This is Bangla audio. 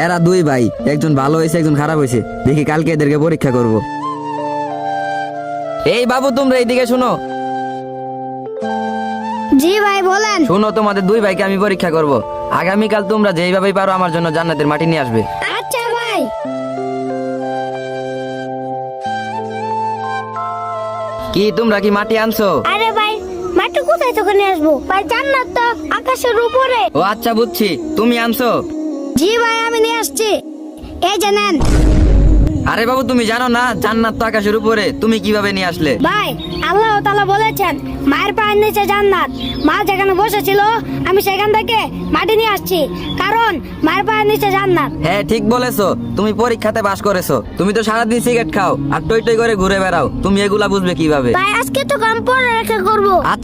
এরা দুই ভাই, একজন ভালো হয়েছে একজন খারাপ হয়েছে। দেখি কালকে এদেরকে পরীক্ষা করব। এই বাবু, তোমরা এইদিকে শোনো। জি ভাই বলেন। শোনো, তোমাদের দুই ভাইকে আমি পরীক্ষা করব। আগামীকাল তোমরা যেইভাবেই পারো আমার জন্য জান্নাতের মাটি নিয়ে আসবে। আচ্ছা ভাই। কি তোমরা কি মাটি আনছো? আরে ভাই, মাটি কোথায় থেকে নিয়ে আসবো ভাই? জান্নাত তো আকাশের উপরে। ও আচ্ছা, বুঝছি, তুমি আনছো। জি ভাই, আমি নিয়ে আসছি। এই জানেন আরে বাবু, তুমি জানো না জান্নাত তো আকাশের উপরে, তুমি কিভাবে নিয়ে আসলে? ভাই, আল্লাহ তাআলা বলেছেন মায়ের পায়ের নিচে জান্নাত। মা যেখানে বসেছিল আমি সেখান থেকে মাটি নিয়ে আসছি, কারণ মায়ের পায়ের নিচে জান্নাত। হ্যাঁ, ঠিক বলেছো। তুমি পরীক্ষাতে পাস করেছো। তুমি তো সারাদিন সিগারেট খাও আর টই টই করে ঘুরে বেড়াও, তুমি এগুলা বুঝবে কিভাবে? ভাই আজকে তো কাম পড়ে রেখে করবো।